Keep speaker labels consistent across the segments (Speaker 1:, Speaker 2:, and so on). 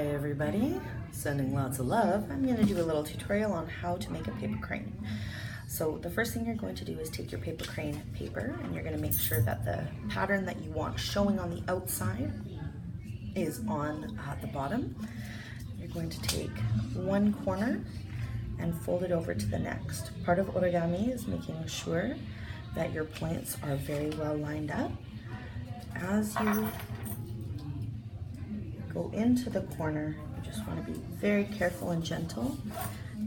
Speaker 1: Hi everybody, sending lots of love. I'm going to do a little tutorial on how to make a paper crane. So the first thing you're going to do is take your paper crane paper and you're going to make sure that the pattern that you want showing on the outside is on the bottom. You're going to take one corner and fold it over to the next. Part of origami is making sure that your points are very well lined up. As you go into the corner, you just want to be very careful and gentle.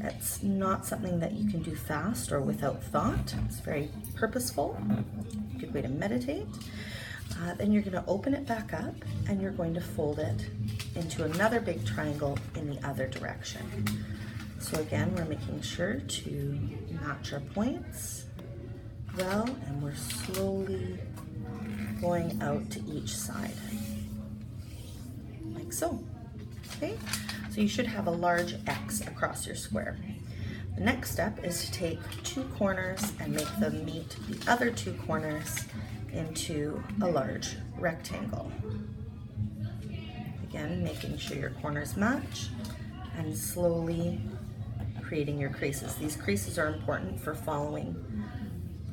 Speaker 1: It's not something that you can do fast or without thought. It's very purposeful. A good way to meditate. Then you're going to open it back up and you're going to fold it into another big triangle in the other direction. So again, we're making sure to match our points well, and we're slowly going out to each side. Like so. Okay, so you should have a large X across your square. The next step is to take two corners and make them meet the other two corners into a large rectangle. Again, making sure your corners match and slowly creating your creases. These creases are important for following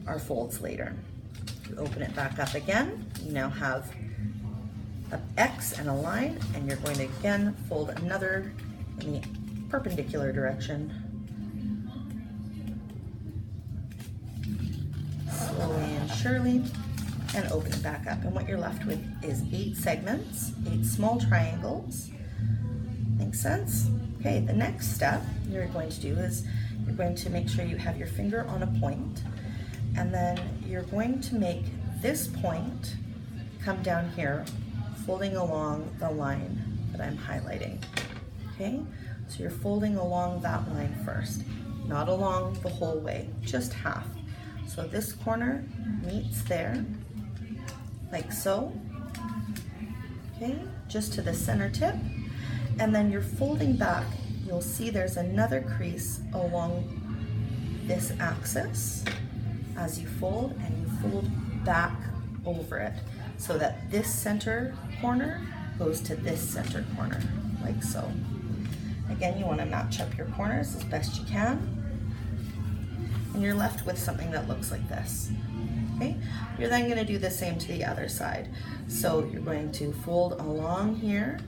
Speaker 1: our folds later. You open it back up again, you now have an X and a line, and you're going to again fold another in the perpendicular direction. Slowly and surely, and open it back up. And what you're left with is 8 segments, 8 small triangles. Makes sense? Okay, the next step you're going to do is you're going to make sure you have your finger on a point, and then you're going to make this point come down here, folding along the line that I'm highlighting. Okay, so you're folding along that line first, not along the whole way, just half. So this corner meets there, like so. Okay, just to the center tip, and then you're folding back. You'll see there's another crease along this axis as you fold, and you fold back over it so that this center corner goes to this center corner, like so. Again, you want to match up your corners as best you can, and you're left with something that looks like this. Okay, you're then going to do the same to the other side. So you're going to fold along here,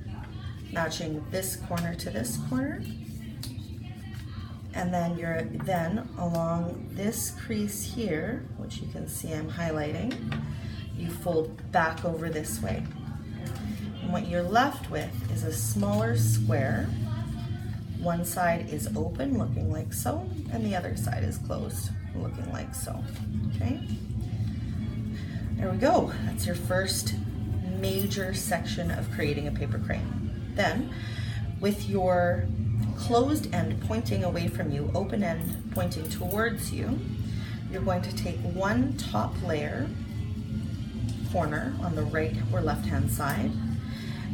Speaker 1: matching this corner to this corner, and then you're along this crease here, which you can see I'm highlighting, you fold back over this way. And what you're left with is a smaller square. One side is open, looking like so, and the other side is closed, looking like so. Okay? There we go. That's your first major section of creating a paper crane. Then, with your closed end pointing away from you, open end pointing towards you, you're going to take one top layer corner on the right or left hand side,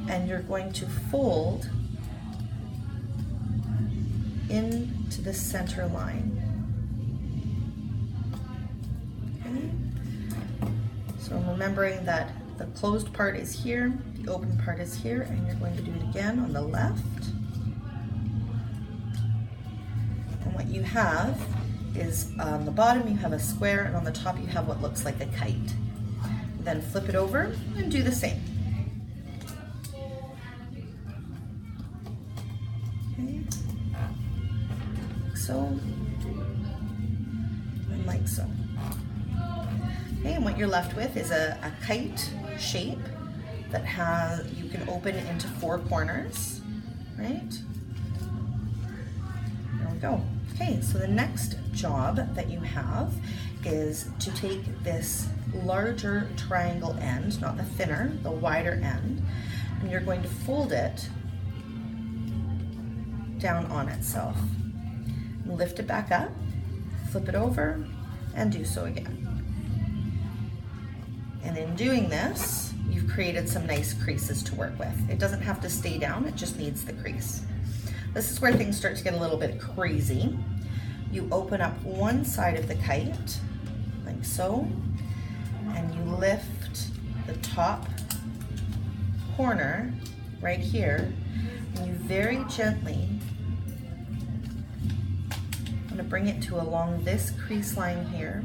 Speaker 1: and you're going to fold into the center line. Okay? So I'm remembering that the closed part is here, the open part is here, and you're going to do it again on the left. And what you have is on the bottom you have a square, and on the top you have what looks like a kite. Then flip it over and do the same. Okay. Like so, and like so. Okay, and what you're left with is a kite shape that you can open into 4 corners, right? There we go. Okay, so the next job that you have is to take this larger triangle end, not the thinner, the wider end, and you're going to fold it down on itself. Lift it back up, flip it over, and do so again. And in doing this, you've created some nice creases to work with. It doesn't have to stay down, it just needs the crease. This is where things start to get a little bit crazy. You open up one side of the kite, like so, and you lift the top corner right here And you very gently, I'm going to bring it to along this crease line here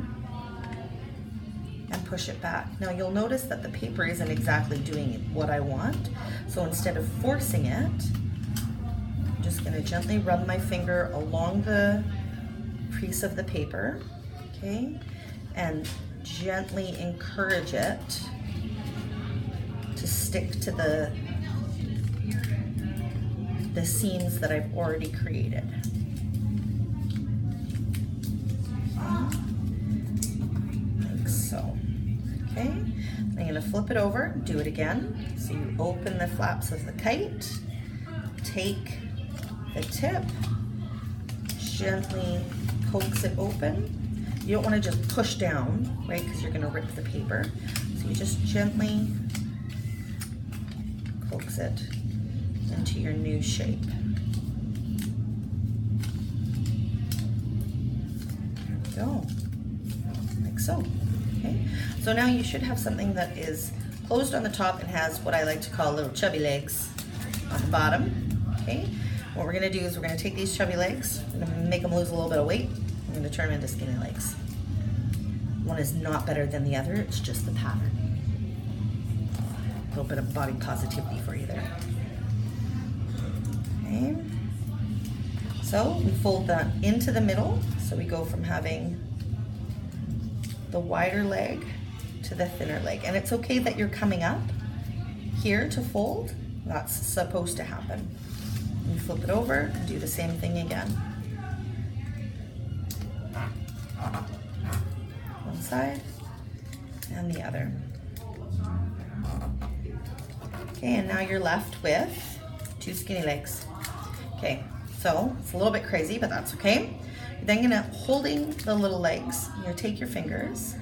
Speaker 1: and push it back. Now you'll notice that the paper isn't exactly doing what I want. So instead of forcing it, I'm just going to gently rub my finger along the crease of the paper, okay? And gently encourage it to stick to the seams that I've already created. Like so. Okay, I'm going to flip it over, do it again. So you open the flaps of the kite, take the tip, gently coax it open. You don't want to just push down, right, because you're going to rip the paper. So you just gently coax it into your new shape. There we go, like so. Okay, so now you should have something that is closed on the top and has what I like to call little chubby legs on the bottom. Okay, what we're going to do is we're going to take these chubby legs, we're going to make them lose a little bit of weight. I'm going to turn them into skinny legs. One is not better than the other, it's just the pattern. A little bit of body positivity for you there. Okay, so we fold that into the middle, so we go from having the wider leg to the thinner leg. And it's okay that you're coming up here to fold, that's supposed to happen. You flip it over and do the same thing again. One side and the other. Okay, and now you're left with two skinny legs. Okay, so it's a little bit crazy, but that's okay. You're then gonna, holding the little legs, you're gonna take your fingers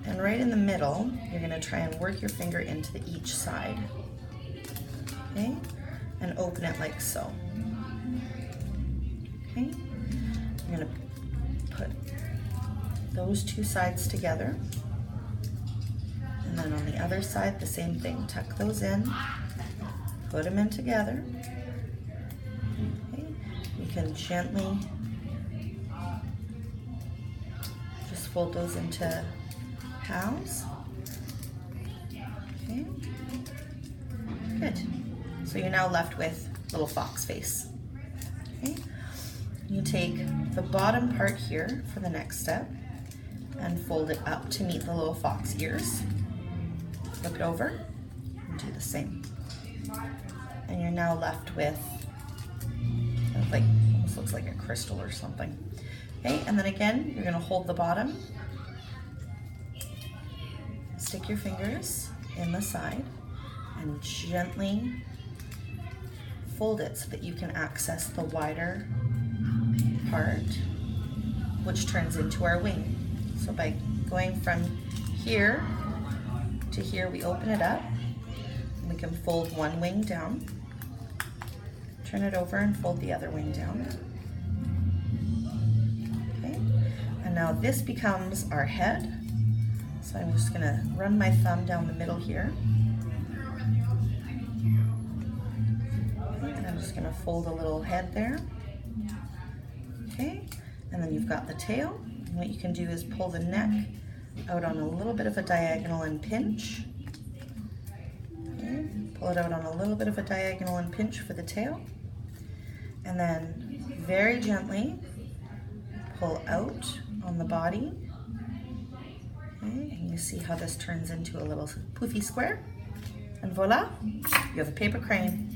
Speaker 1: and right in the middle, you're gonna try and work your finger into each side. Okay, and open it like so. Okay, you're gonna put those two sides together. And then on the other side, the same thing. Tuck those in, put them in together. Okay. You can gently just fold those into halves. Okay, good. So you're now left with little fox face. Okay, you take the bottom part here for the next step and fold it up to meet the little fox ears. Flip it over and do the same. And you're now left with, like, almost looks like a crystal or something. Okay, and then again, you're gonna hold the bottom, stick your fingers in the side, and gently fold it so that you can access the wider part, which turns into our wing. So by going from here to here, we open it up, and we can fold one wing down, turn it over and fold the other wing down. Okay, and now this becomes our head. So I'm just gonna run my thumb down the middle here. Okay, and I'm just gonna fold a little head there. Okay, and then you've got the tail. And what you can do is pull the neck out on a little bit of a diagonal and pinch. Okay, pull it out on a little bit of a diagonal and pinch for the tail. And then very gently pull out on the body. Okay, and you see how this turns into a little poofy square. And voila, you have a paper crane.